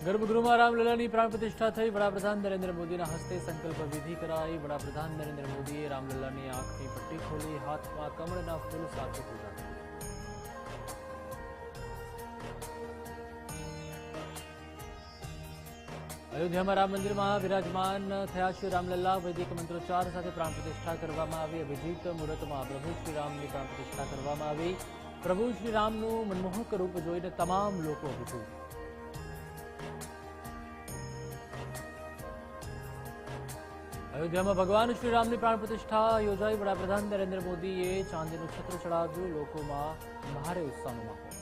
गर्भगृहમાં રામલલ્લાની પ્રાણ પ્રતિષ્ઠા થઈ। વડાપ્રધાન નરેન્દ્ર મોદીના હસ્તે સંકલ્પ વિધિ કરાઈ। વડાપ્રધાન નરેન્દ્ર મોદીએ રામલલ્લાની આંખની પટ્ટી ખોલી, હાથમાં કમળના ફૂલ સાથે પૂજા કરી। અયોધ્યામાં રામ મંદિરમાં વિરાજમાન થયા શ્રી રામલલ્લા। વૈદિક મંત્રોચ્ચાર સાથે પ્રાણ પ્રતિષ્ઠા કરવામાં આવી। અભિજીત મુહૂર્તમાં પ્રભુ શ્રીરામની પ્રાણ પ્રતિષ્ઠા કરવામાં આવી। પ્રભુ શ્રીરામનું મનમોહક રૂપ જોઈને તમામ લોકો અભિભૂત। અયોધ્યામાં ભગવાન શ્રીરામની પ્રાણ પ્રતિષ્ઠા યોજાઈ। વડાપ્રધાન નરેન્દ્ર મોદીએ ચાંદીનું છત્ર ચડાવ્યું। લોકોમાં ભારે ઉત્સાહનો માહોલ।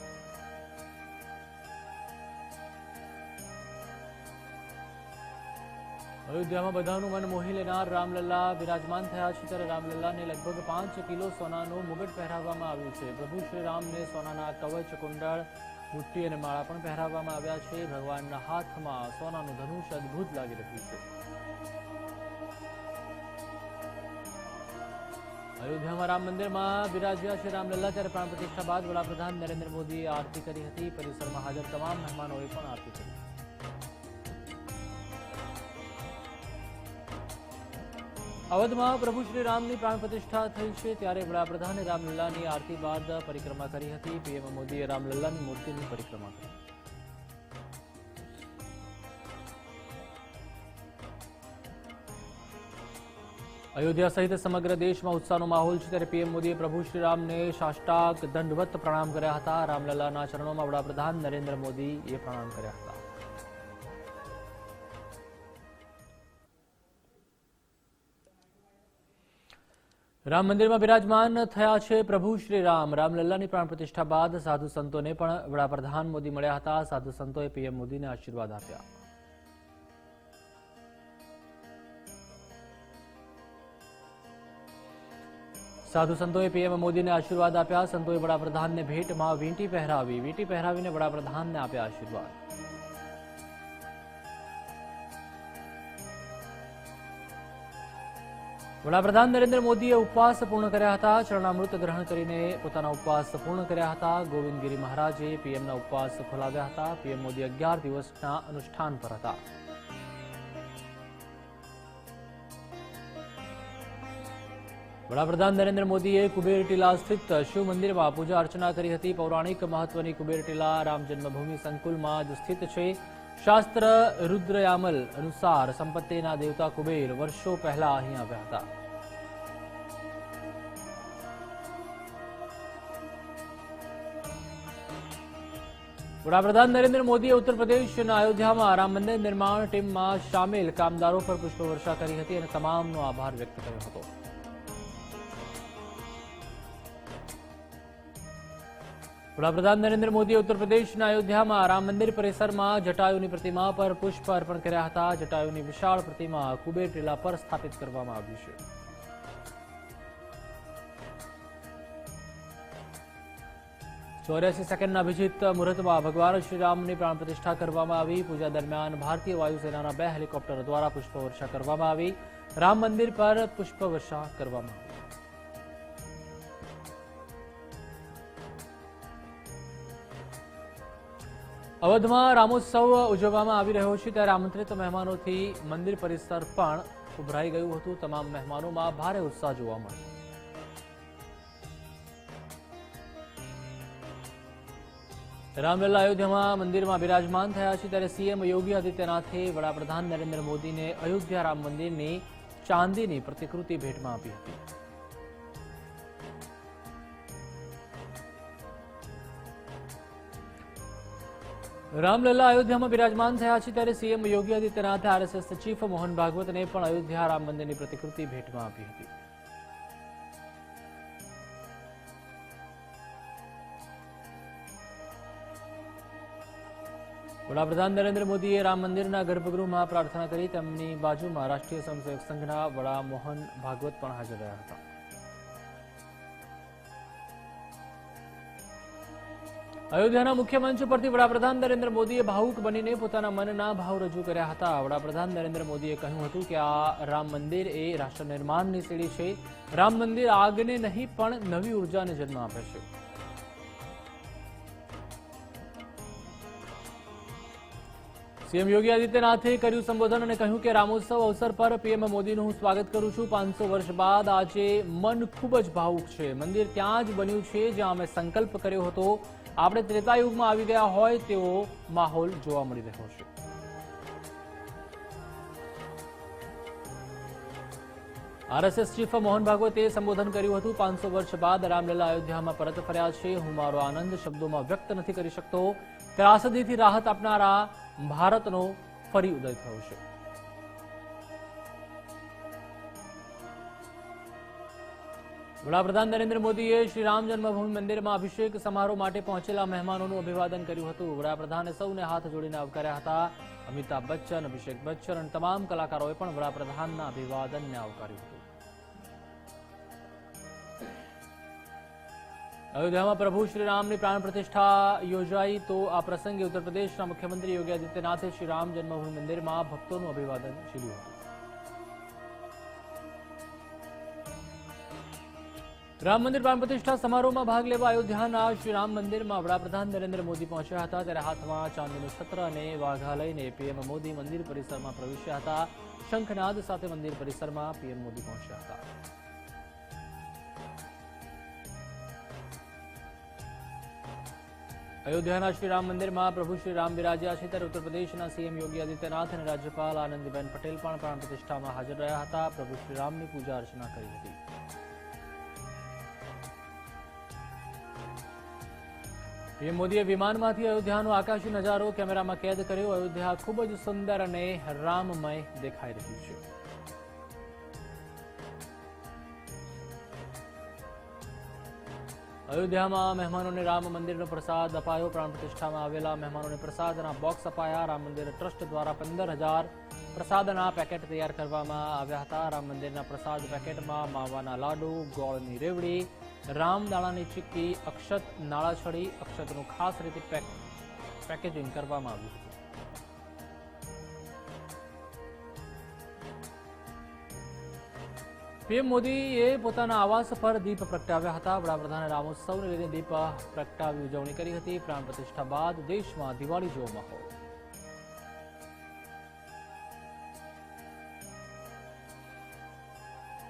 અયોધ્યામાં બધાનું મન મોહી લેનાર રામલલ્લા વિરાજમાન થયા છે। ત્યારે રામલલ્લાને લગભગ 5 કિલો સોનાનું મુગટ પહેરાવવામાં આવ્યું છે। પ્રભુ શ્રીરામને સોનાના કવચ, કુંડળ, બુટ્ટી અને માળા પણ પહેરાવવામાં આવ્યા છે। ભગવાનના હાથમાં સોનાનું ધનુષ અદભુત લાગી રહ્યું છે। અયોધ્યામાં રામ મંદિરમાં બિરાજ્યા છે રામલલ્લા। ત્યારે પ્રાણ પ્રતિષ્ઠા બાદ વડાપ્રધાન નરેન્દ્ર મોદીએ આરતી કરી હતી। પરિસરમાં હાજર તમામ મહેમાનોએ પણ આરતી કરી। અવધમાં પ્રભુ શ્રીરામની પ્રાણ પ્રતિષ્ઠા થઈ છે। ત્યારે વડાપ્રધાને રામલલ્લાની આરતી બાદ પરિક્રમા કરી હતી। પીએમ મોદીએ રામલલ્લાની મૂર્તિની પરિક્રમા કરી। અયોધ્યા સહિત સમગ્ર દેશમાં ઉત્સાહનો માહોલ છે। ત્યારે પીએમ મોદીએ પ્રભુ શ્રીરામને સાષ્ટાંગ દંડવત પ્રણામ કર્યા હતા। રામલલ્લાના ચરણોમાં વડાપ્રધાન નરેન્દ્ર મોદીએ પ્રણામ કર્યા હતા। રામ મંદિરમાં બિરાજમાન થયા છે પ્રભુ શ્રીરામ। રામલલ્લાની પ્રાણ પ્રતિષ્ઠા બાદ સાધુ સંતોને પણ વડાપ્રધાન મોદી મળ્યા હતા। સાધુ સંતોએ પીએમ મોદીને આશીર્વાદ આપ્યા। સાધુ સંતોએ પીએમ મોદીને આશીર્વાદ આપ્યા। સંતોએ વડાપ્રધાનને ભેટમાં વીંટી પહેરાવી। વીંટી પહેરાવીને વડાપ્રધાનને આપ્યા આશીર્વાદ। વડાપ્રધાન નરેન્દ્ર મોદીએ ઉપવાસ પૂર્ણ કર્યા હતા। ચરણામૃત ગ્રહણ કરીને પોતાના ઉપવાસ પૂર્ણ કર્યા હતા। ગોવિંદગીરી મહારાજે પીએમના ઉપવાસ ખોલાવ્યા હતા। પીએમ મોદી 11 દિવસના અનુષ્ઠાન પર હતા। વડાપ્રધાન નરેન્દ્ર મોદીએ કુબેર ટીલા સ્થિત શિવ મંદિરમાં પૂજા અર્ચના કરી હતી। પૌરાણિક મહત્વની કુબેર ટીલા રામ જન્મભૂમિ સંકુલમાં જ સ્થિત છે। શાસ્ત્ર રુદ્રયામલ અનુસાર સંપત્તિના દેવતા કુબેર વર્ષો પહેલા અહીં આવ્યા હતા। વડાપ્રધાન નરેન્દ્ર મોદીએ ઉત્તર પ્રદેશના અયોધ્યામાં રામ મંદિર નિર્માણ ટીમમાં સામેલ કામદારો પર પુષ્પવર્ષા કરી હતી અને તમામનો આભાર વ્યક્ત કર્યો હતો। વડાપ્રધાન નરેન્દ્ર મોદીએ ઉત્તર પ્રદેશના અયોધ્યામાં રામ મંદિર પરિસરમાં જટાયુની પ્રતિમા પર પુષ્પ અર્પણ કર્યા હતા। જટાયુની વિશાળ પ્રતિમા કુબેર ટીલા પર સ્થાપિત કરવામાં આવી છે। ચોર્યાસી સેકન્ડના અભિજીત મુહૂર્તમાં ભગવાન શ્રીરામની પ્રાણ પ્રતિષ્ઠા કરવામાં આવી। પૂજા દરમિયાન ભારતીય વાયુસેનાના 2 હેલિકોપ્ટરો દ્વારા પુષ્પવર્ષા કરવામાં આવી। રામ મંદિર પર પુષ્પવર્ષા કરવામાં આવી। અવધમાં રામોત્સવ ઉજવવામાં આવી રહ્યો છે। ત્યારે આમંત્રિત મહેમાનોથી મંદિર પરિસર પણ ઉભરાઈ ગયું હતું। તમામ મહેમાનોમાં ભારે ઉત્સાહ જોવા મળ્યો। રામલલ્લા અયોધ્યામાં મંદિરમાં બિરાજમાન થયા છે। ત્યારે સીએમ યોગી આદિત્યનાથે વડાપ્રધાન નરેન્દ્ર મોદીને અયોધ્યા રામ મંદિરની ચાંદીની પ્રતિકૃતિ ભેટમાં આપી હતી। રામલલ્લા અયોધ્યામાં બિરાજમાન થયા છે। ત્યારે સીએમ યોગી આદિત્યનાથે આરએસએસ ચીફ મોહન ભાગવતને પણ અયોધ્યા રામ મંદિરની પ્રતિકૃતિ ભેટમાં આપી હતી। વડાપ્રધાન નરેન્દ્ર મોદીએ રામ મંદિરના ગર્ભગૃહમાં પ્રાર્થના કરી। તેમની બાજુમાં રાષ્ટ્રીય સ્વયંસેવક સંઘના વડા મોહન ભાગવત પણ હાજર રહ્યા હતા। અયોધ્યાના મુખ્ય મંચ પરથી વડાપ્રધાન નરેન્દ્ર મોદીએ ભાવુક બનીને પોતાના મનના ભાવ રજૂ કર્યા હતા। વડાપ્રધાન નરેન્દ્ર મોદીએ કહ્યું હતું કે આ રામ મંદિર એ રાષ્ટ્ર નિર્માણની સીડી છે। રામ મંદિર આગને નહીં પણ નવી ઉર્જાને જન્મ આપે છે। સીએમ યોગી આદિત્યનાથે કર્યું સંબોધન અને કહ્યું કે રામોત્સવ અવસર પર પીએમ મોદીનું હું સ્વાગત કરું છું। 500 વર્ષ બાદ આજે મન ખૂબ જ ભાવુક છે। મંદિર ત્યાં જ બન્યું છે જ્યાં અમે સંકલ્પ કર્યો હતો। આપણે ત્રેતાયુગમાં આવી ગયા હોય તેવો માહોલ જોવા મળી રહ્યો છે। આરએસએસ ચીફ મોહન ભાગવતે સંબોધન કર્યું હતું। 500 વર્ષ બાદ રામલલા અયોધ્યામાં પરત ફર્યા છે। હું મારો આનંદ શબ્દોમાં વ્યક્ત નથી કરી શકતો। ત્રાસદીથી રાહત આપનારા ભારતનો ફરી ઉદય થયો છે। વડાપ્રધાન નરેન્દ્ર મોદીએ શ્રી રામ જન્મભૂમિ મંદિરમાં અભિષેક સમારોહ માટે પહોંચેલા મહેમાનોનું અભિવાદન કર્યું હતું। વડાપ્રધાને સૌને હાથ જોડીને આવકાર્યા હતા। અમિતાભ બચ્ચન, અભિષેક બચ્ચન અને તમામ કલાકારોએ પણ વડાપ્રધાનના અભિવાદનને આવકાર્યું હતું। અયોધ્યામાં પ્રભુ શ્રી રામની પ્રાણ પ્રતિષ્ઠા યોજાઈ તો આ પ્રસંગે ઉત્તર પ્રદેશના મુખ્યમંત્રી યોગી આદિત્યનાથે શ્રી રામ જન્મભૂમિ મંદિરમાં ભક્તોનું અભિવાદન ઝીલ્યું હતું। રામ મંદિર પ્રાણ પ્રતિષ્ઠા સમારોહમાં ભાગ લેવા અયોધ્યાના શ્રી રામ મંદિરમાં વડાપ્રધાન નરેન્દ્ર મોદી પહોંચ્યા હતા। ત્યારે હાથમાં ચાંદીનું છત્ર અને વાઘા લઈને પીએમ મોદી મંદિર પરિસરમાં પ્રવેશ્યા હતા। શંખનાદ સાથે મંદિર પરિસરમાં પીએમ મોદી પહોંચ્યા હતા। અયોધ્યાના શ્રી રામ મંદિરમાં પ્રભુ શ્રી રામ બિરાજ્યા છે। ત્યારે ઉત્તર પ્રદેશના સીએમ યોગી આદિત્યનાથ અને રાજ્યપાલ આનંદીબેન પટેલ પણ પ્રાણ પ્રતિષ્ઠામાં હાજર રહ્યા હતા। પ્રભુ શ્રી રામની પૂજા અર્ચના કરી હતી। પીએમ મોદીએ વિમાનમાંથી અયોધ્યાનો આકાશી નજારો કેમેરામાં કેદ કર્યો। અયોધ્યા ખૂબ જ સુંદર અને રામમય દેખાઈ રહ્યું છે। અયોધ્યામાં મહેમાનોને રામ મંદિરનો પ્રસાદ અપાયો। પ્રાણ પ્રતિષ્ઠામાં આવેલા મહેમાનોને પ્રસાદના બોક્સ અપાયા। રામ મંદિર ટ્રસ્ટ દ્વારા 15,000 પ્રસાદના પેકેટ તૈયાર કરવામાં આવ્યા હતા। રામ મંદિરના પ્રસાદ પેકેટમાં માવાના લાડુ, ગોળની રેવડી, રામદાણાની ચીક્કી, અક્ષત, નાળાછડી, અક્ષતનું ખાસ રીતે પેકેજિંગ કરવામાં આવ્યું હતું। પીએમ મોદીએ પોતાના આવાસ પર દીપ પ્રગટાવ્યા હતા। વડાપ્રધાને રામોત્સવને લઈને દીપ પ્રગટાવી ઉજવણી કરી હતી। પ્રાણ પ્રતિષ્ઠા બાદ દેશમાં દિવાળી જેવો માહોલ।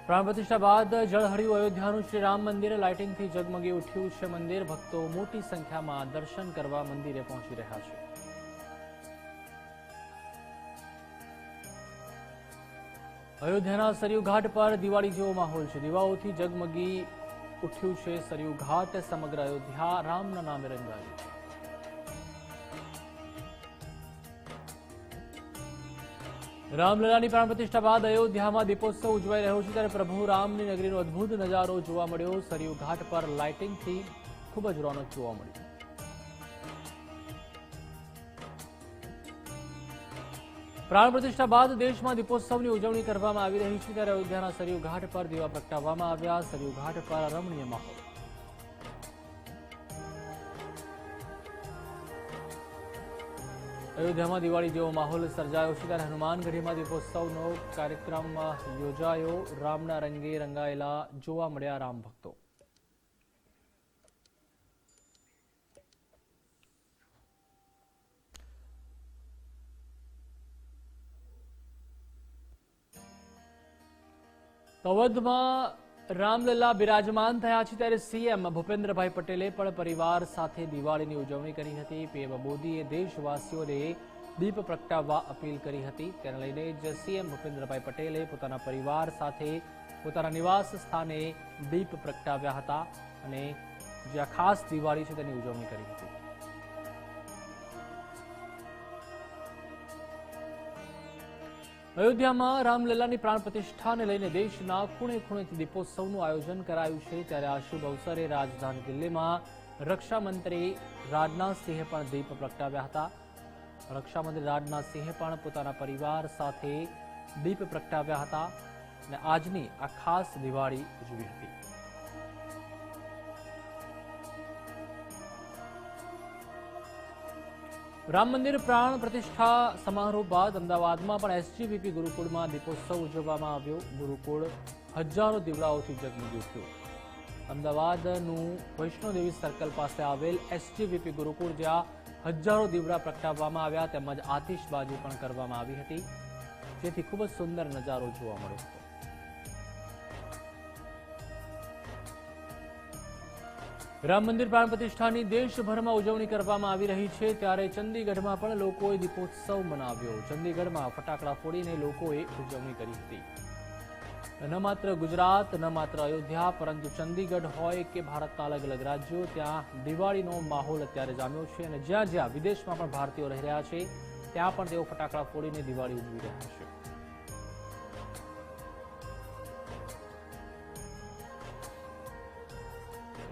પ્રાણ પ્રતિષ્ઠા બાદ જળહળિયું અયોધ્યાનું શ્રી રામ મંદિર લાઇટિંગથી ઝગમગી ઉઠ્યું છે। મંદિર ભક્તો મોટી સંખ્યામાં દર્શન કરવા મંદિરે પહોંચી રહ્યા છે। અયોધ્યાના સરયુ ઘાટ પર દિવાળી જેવો માહોલ છે। દીવાઓથી ઝગમગી ઉઠ્યું છે સરયુ ઘાટ। સમગ્ર અયોધ્યા રામના નામે રંગાયું છે। રામલલાની પ્રાણ પ્રતિષ્ઠા બાદ અયોધ્યામાં દીપોત્સવ ઉજવાઈ રહ્યો છે। ત્યારે પ્રભુ રામની નગરીનો અદભુત નજારો જોવા મળ્યો। સરયુ ઘાટ પર લાઇટિંગથી ખૂબ જ રોનક જોવા મળી। પ્રાણ પ્રતિષ્ઠા બાદ દેશમાં દીપોત્સવની ઉજવણી કરવામાં આવી રહી છે। ત્યારે અયોધ્યાના સરયુ ઘાટ પર દીવા પ્રગટાવવામાં આવ્યા। સરયુ ઘાટ પર રમણીય માહોલ। અયોધ્યામાં દિવાળી જેવો માહોલ સર્જાયો છે। ત્યારે હનુમાનગઢીમાં દીપોત્સવનો કાર્યક્રમ યોજાયો। રામના રંગે રંગાયેલા જોવા મળ્યા રામ ભક્તો। અવધમાં રામલલા બિરાજમાન થયા છે। ત્યારે સીએમ ભૂપેન્દ્રભાઈ પટેલે પણ પરિવાર સાથે દિવાળીની ઉજવણી કરી હતી। પીએમ મોદીએ દેશવાસીઓને દીપ પ્રગટાવવા અપીલ કરી હતી। તેને લઈને જ સીએમ ભૂપેન્દ્રભાઈ પટેલે પોતાના પરિવાર સાથે પોતાના નિવાસ સ્થાને દીપ પ્રગટાવ્યા હતા અને જ્યાં ખાસ દિવાળી છે તેની ઉજવણી કરી હતી। અયોધ્યામાં રામલલાની પ્રાણ પ્રતિષ્ઠાને લઈને દેશના ખૂણે ખૂણેથી દીપોત્સવનું આયોજન કરાયું છે। ત્યારે આ શુભ અવસરે રાજધાની દિલ્હીમાં રક્ષામંત્રી રાજનાથસિંહે પણ દીપ પ્રગટાવ્યા હતા। રક્ષામંત્રી રાજનાથસિંહે પણ પોતાના પરિવાર સાથે દીપ પ્રગટાવ્યા હતા અને આજની આ ખાસ દિવાળી ઉજવી હતી। રામ મંદિર પ્રાણ પ્રતિષ્ઠા સમારોહ બાદ અમદાવાદમાં પણ એસજીવીપી ગુરુકુળમાં દીપોત્સવ ઉજવવામાં આવ્યો। ગુરુકુળ હજારો દીવડાઓથી ઝગમગી ઉઠ્યું। અમદાવાદનું વૈષ્ણોદેવી સર્કલ પાસે આવેલ એસજીવીપી ગુરુકુળ જ્યાં હજારો દીવડા પ્રગટાવવામાં આવ્યા તેમજ આતિશબાજી પણ કરવામાં આવી હતી, જેથી ખૂબ જ સુંદર નજારો જોવા મળ્યો હતો. રામ મંદિર પ્રાણ પ્રતિષ્ઠાની દેશભરમાં ઉજવણી કરવામાં આવી રહી છે, ત્યારે ચંદીગઢમાં પણ લોકોએ દીપોત્સવ મનાવ્યો. ચંદીગઢમાં ફટાકડા ફોડીને લોકોએ ઉજવણી કરી હતી. ન માત્ર ગુજરાત, ન માત્ર અયોધ્યા, પરંતુ ચંદીગઢ હોય કે ભારતના અલગ અલગ રાજ્યો, ત્યાં દિવાળીનો માહોલ અત્યારે જામ્યો છે અને જ્યાં જ્યાં વિદેશમાં પણ ભારતીયો રહી રહ્યા છે ત્યાં પણ તેઓ ફટાકડા ફોડીને દિવાળી ઉજવી રહ્યા છે.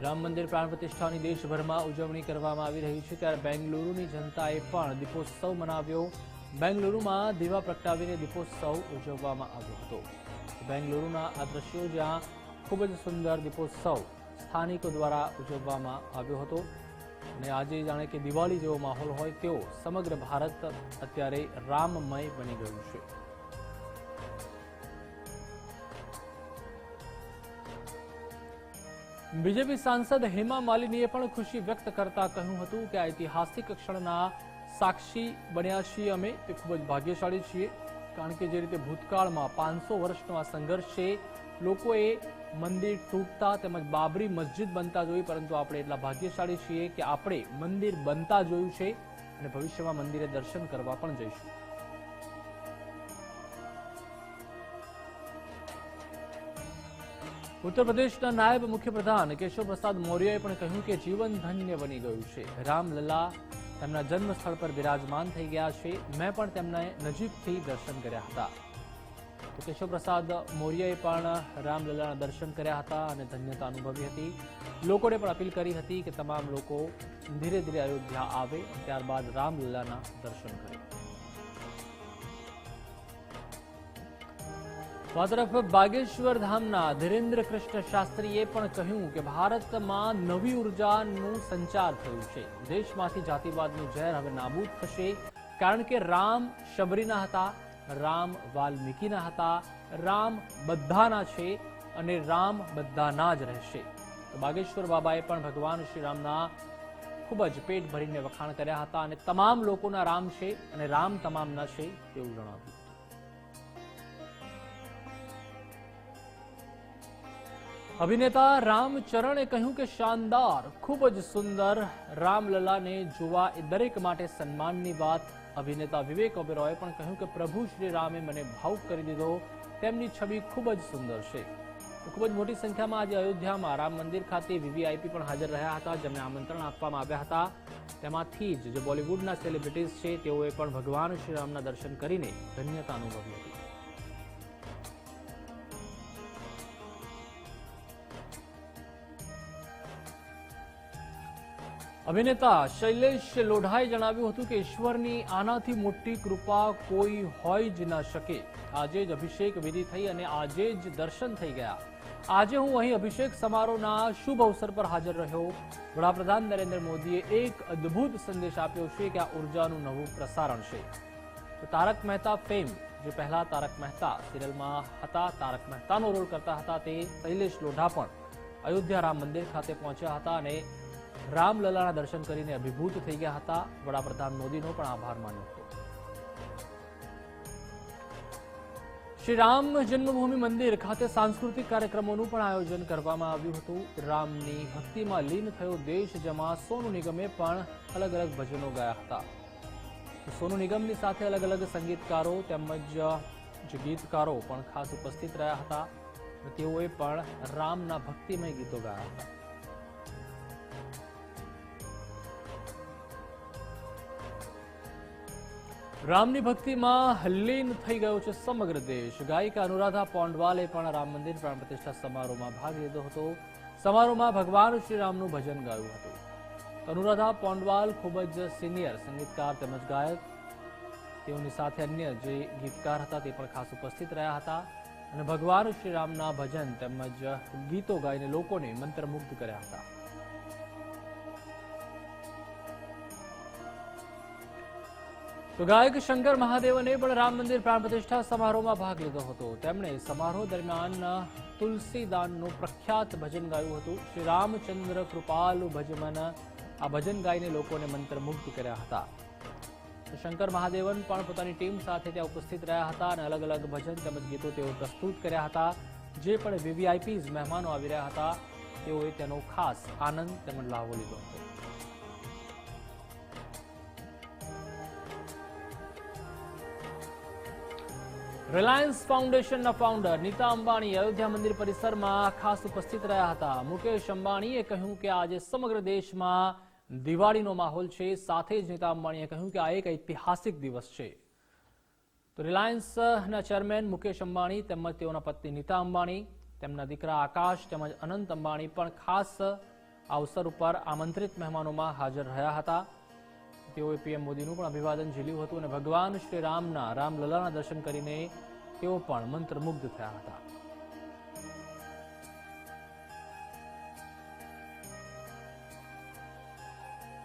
રામ મંદિર પ્રાણ પ્રતિષ્ઠાની દેશભરમાં ઉજવણી કરવામાં આવી રહી છે, ત્યારે બેંગલુરુની જનતાએ પણ દીપોત્સવ મનાવ્યો. બેંગલુરુમાં દીવા પ્રગટાવીને દીપોત્સવ ઉજવવામાં આવ્યો હતો. બેંગલુરુના આ દ્રશ્યો જ્યાં ખૂબ જ સુંદર દીપોત્સવ સ્થાનિકો દ્વારા ઉજવવામાં આવ્યો હતો અને આજે જાણે કે દિવાળી જેવો માહોલ હોય તેવો સમગ્ર ભારત અત્યારે રામમય બની ગયું છે. બીજેપી સાંસદ હેમા માલિનીએ પણ ખુશી વ્યક્ત કરતા કહ્યું હતું કે ઐતિહાસિક ક્ષણના સાક્ષી બન્યા છીએ અમે, તે ખૂબ જ ભાગ્યશાળી છીએ, કારણ કે જે રીતે ભૂતકાળમાં 500 વર્ષનો આ સંઘર્ષ છે, લોકોએ મંદિર તૂટતા તેમજ બાબરી મસ્જિદ બનતા જોઈ, પરંતુ આપણે એટલા ભાગ્યશાળી છીએ કે આપણે મંદિર બનતા જોયું છે અને ભવિષ્યમાં મંદિરે દર્શન કરવા પણ જઈશું. ઉત્તર પ્રદેશના નાયબ મુખ્યપ્રધાન કેશવ પ્રસાદ મૌર્યએ પણ કહ્યું કે જીવન ધન્ય બની ગયું છે. રામલલા તેમના જન્મ સ્થળ પર બિરાજમાન થઈ ગયા છે. મેં પણ તેમને નજીકથી દર્શન કર્યા હતા. તો કેશવ પ્રસાદ મૌર્યએ પણ રામલલાના દર્શન કર્યા હતા અને ધન્યતા અનુભવી હતી. લોકોને પણ અપીલ કરી હતી કે તમામ લોકો ધીરે ધીરે અયોધ્યા આવે અને ત્યારબાદ રામલલાના દર્શન કરે. તો આ તરફ બાગેશ્વર ધામના ધીરેન્દ્ર કૃષ્ણ શાસ્ત્રીએ પણ કહ્યું કે ભારતમાં નવી ઉર્જાનું સંચાર થયું છે. દેશમાંથી જાતિવાદનું ઝેર હવે નાબૂદ થશે, કારણ કે રામ શબરીના હતા, રામ વાલ્મીકીના હતા, રામ બધાના છે અને રામ બધાના જ રહેશે. તો બાગેશ્વર બાબાએ પણ ભગવાન શ્રી રામના ખૂબ જ પેટ ભરીને વખાણ કર્યા હતા અને તમામ લોકોના રામ છે અને રામ તમામના છે તેવું જણાવ્યું. અભિનેતા રામચરણે કહ્યું કે શાનદાર, ખૂબ જ સુંદર, રામલલાને જોવા એ દરેક માટે સન્માનની વાત. અભિનેતા વિવેક ઓબેરોયે પણ કહ્યું કે પ્રભુ શ્રી રામે મને ભાવુક કરી દીધો, તેમની છબી ખૂબ જ સુંદર છે. ખૂબ જ મોટી સંખ્યામાં આજે અયોધ્યામાં રામ મંદિર ખાતે વીવીઆઈપી પણ હાજર રહ્યા હતા, જેમને આમંત્રણ આપવામાં આવ્યા હતા. તેમાંથી જ જે બોલિવૂડના સેલિબ્રિટીઝ છે તેઓએ પણ ભગવાન શ્રી રામના દર્શન કરીને ધન્યતા અનુભવી હતી. અભિનેતા શૈલેષ લોઢાએ જણાવ્યું હતું કે ઈશ્વરની આનાથી મોટી કૃપા કોઈ હોઈ જ ન શકે. આજે જ અભિષેક વિધિ થઈ અને આજે જ દર્શન થઈ ગયા. આજે હું અહીં અભિષેક સમારોહના શુભ અવસર પર હાજર રહ્યો. વડાપ્રધાન નરેન્દ્ર મોદીએ એક અદ્ભુત સંદેશ આપ્યો છે કે આ ઉર્જાનું નવું પ્રસારણ છે. તો તારક મહેતા ફેમ, જે પહેલા તારક મહેતા સિરિયલમાં હતા, તારક મહેતાનો રોલ કરતા હતા, તે શૈલેષ લોઢા પણ અયોધ્યા રામ મંદિર ખાતે પહોંચ્યા હતા અને રામલલાના દર્શન કરીને અભિભૂત થઈ ગયા હતા. વડાપ્રધાન મોદીનો પણ આભાર માન્યો હતો. શ્રી રામ જન્મભૂમિ મંદિર ખાતે સાંસ્કૃતિક કાર્યક્રમોનું પણ આયોજન કરવામાં આવ્યું હતું. રામની ભક્તિમાં લીન થયો દેશ જમા સોનુ નિગમે પણ અલગ અલગ ભજનો ગાયા હતા. સોનુ નિગમની સાથે અલગ અલગ સંગીતકારો તેમજ જે ગીતકારો પણ ખાસ ઉપસ્થિત રહ્યા હતા. તેઓએ પણ રામના ભક્તિમય ગીતો ગાયા હતા. રામની ભક્તિમાં લીન થઈ ગયો છે સમગ્ર દેશ. ગાયિકા અનુરાધા પોંડવાલે પણ રામ મંદિર પ્રાણ પ્રતિષ્ઠા સમારોહમાં ભાગ લીધો હતો. સમારોહમાં ભગવાન શ્રી રામનું ભજન ગાયું હતું. અનુરાધા પોંડવાલ ખૂબ જ સિનિયર સંગીતકાર તેમજ ગાયક, તેઓની સાથે અન્ય જે ગીતકાર હતા તે પણ ખાસ ઉપસ્થિત રહ્યા હતા અને ભગવાન શ્રી રામના ભજન તેમજ ગીતો ગાઈને લોકોને મંત્રમુગ્ધ કર્યા હતા. તો ગાયક શંકર મહાદેવને પણ રામ મંદિર પ્રાણ પ્રતિષ્ઠા સમારોહમાં ભાગ લીધો હતો. તેમણે સમારોહ દરમિયાન તુલસીદાનનું પ્રખ્યાત ભજન ગાયું હતું. શ્રી રામચંદ્ર કૃપાલુ ભજમન આ ભજન ગાઈને લોકોને મંત્રમુગ્ધ કર્યા હતા. શંકર મહાદેવન પણ પોતાની ટીમ સાથે ત્યાં ઉપસ્થિત રહ્યા હતા અને અલગ અલગ ભજન તેમજ ગીતો તેઓ પ્રસ્તુત કર્યા હતા. જે પણ વીવીઆઈપીઝ મહેમાનો આવી રહ્યા હતા તેઓએ તેનો ખાસ આનંદ તેમજ લાવો લીધો હતો. રિલાયન્સ ફાઉન્ડેશનના ફાઉન્ડર નીતા અંબાણી અયોધ્યા મંદિર પરિસરમાં ખાસ ઉપસ્થિત રહ્યા હતા. મુકેશ અંબાણીએ કહ્યું કે આજે સમગ્ર દેશમાં દિવાળીનો માહોલ છે. સાથે જ નીતા અંબાણીએ કહ્યું કે આ એક ઐતિહાસિક દિવસ છે. તો રિલાયન્સના ચેરમેન મુકેશ અંબાણી તેમજ તેઓના પત્ની નીતા અંબાણી, તેમના દીકરા આકાશ તેમજ અનંત અંબાણી પણ ખાસ અવસર ઉપર આમંત્રિત મહેમાનોમાં હાજર રહ્યા હતા. તેઓએ પીએમ મોદીનું પણ અભિવાદન ઝીલ્યું હતું અને ભગવાન શ્રી રામના રામલલાના દર્શન કરીને તેઓ પણ મંત્રમુગ્ધ થયા હતા.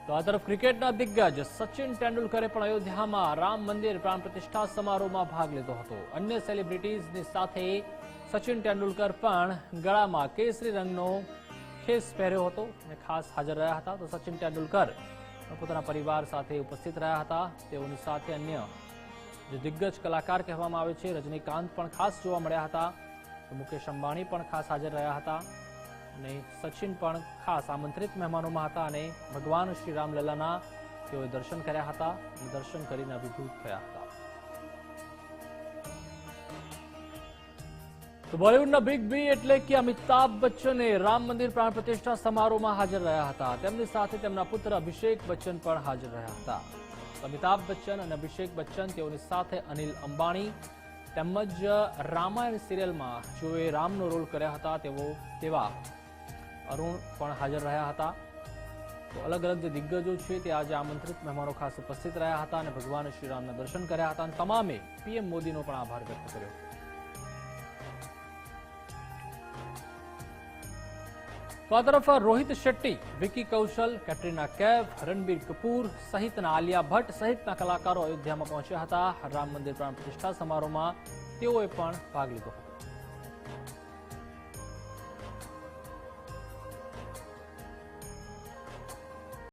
તો આ તરફ ક્રિકેટના દિગ્ગજ સચિન તેંડુલકરે પણ અયોધ્યામાં રામ મંદિર પ્રાણ પ્રતિષ્ઠા સમારોહમાં ભાગ લીધો હતો. અન્ય સેલિબ્રિટીઝની સાથે સચિન તેંડુલકર પણ ગળામાં કેસરી રંગનો ખેસ પહેર્યો હતો અને ખાસ હાજર રહ્યા હતા. તો સચિન તેંડુલકર પોતાના પરિવાર સાથે ઉપસ્થિત રહ્યા હતા. તેઓની સાથે અન્ય જે દિગ્ગજ કલાકાર કહેવામાં આવે છે રજનીકાંત પણ ખાસ જોવા મળ્યા હતા. મુકેશ અંબાણી પણ ખાસ હાજર રહ્યા હતા અને સચિન પણ ખાસ આમંત્રિત મહેમાનોમાં હતા અને ભગવાન શ્રી રામલલાના તેઓએ દર્શન કર્યા હતા અને દર્શન કરીને અભિભૂત થયા હતા. તો બોલિવૂડના બિગ બી એટલે કે અમિતાભ બચ્ચને રામ મંદિર પ્રાણ પ્રતિષ્ઠા સમારોહમાં હાજર રહ્યા હતા. તેમની સાથે તેમના પુત્ર અભિષેક બચ્ચન પણ હાજર રહ્યા હતા. અમિતાભ બચ્ચન અને અભિષેક બચ્ચન તેઓની સાથે અનિલ અંબાણી તેમજ રામાયણ સિરિયલમાં જેઓએ રામનો રોલ કર્યા હતા તેવા અરુણ પણ હાજર રહ્યા હતા. તો અલગ અલગ જે દિગ્ગજો છે તે આજે આમંત્રિત મહેમાનો ખાસ ઉપસ્થિત રહ્યા હતા અને ભગવાન શ્રી રામના દર્શન કર્યા હતા અને તમામે પીએમ મોદીનો પણ આભાર વ્યક્ત કર્યો. તો આ તરફ રોહિત શેટ્ટી, વિકી કૌશલ, કેટરીના કૈફ, રણબીર કપૂર સહિતના આલિયા ભટ્ટ સહિતના કલાકારો અયોધ્યામાં પહોંચ્યા હતા. રામ મંદિર પ્રાણ પ્રતિષ્ઠા સમારોહમાં તેઓએ પણ ભાગ લીધો હતો.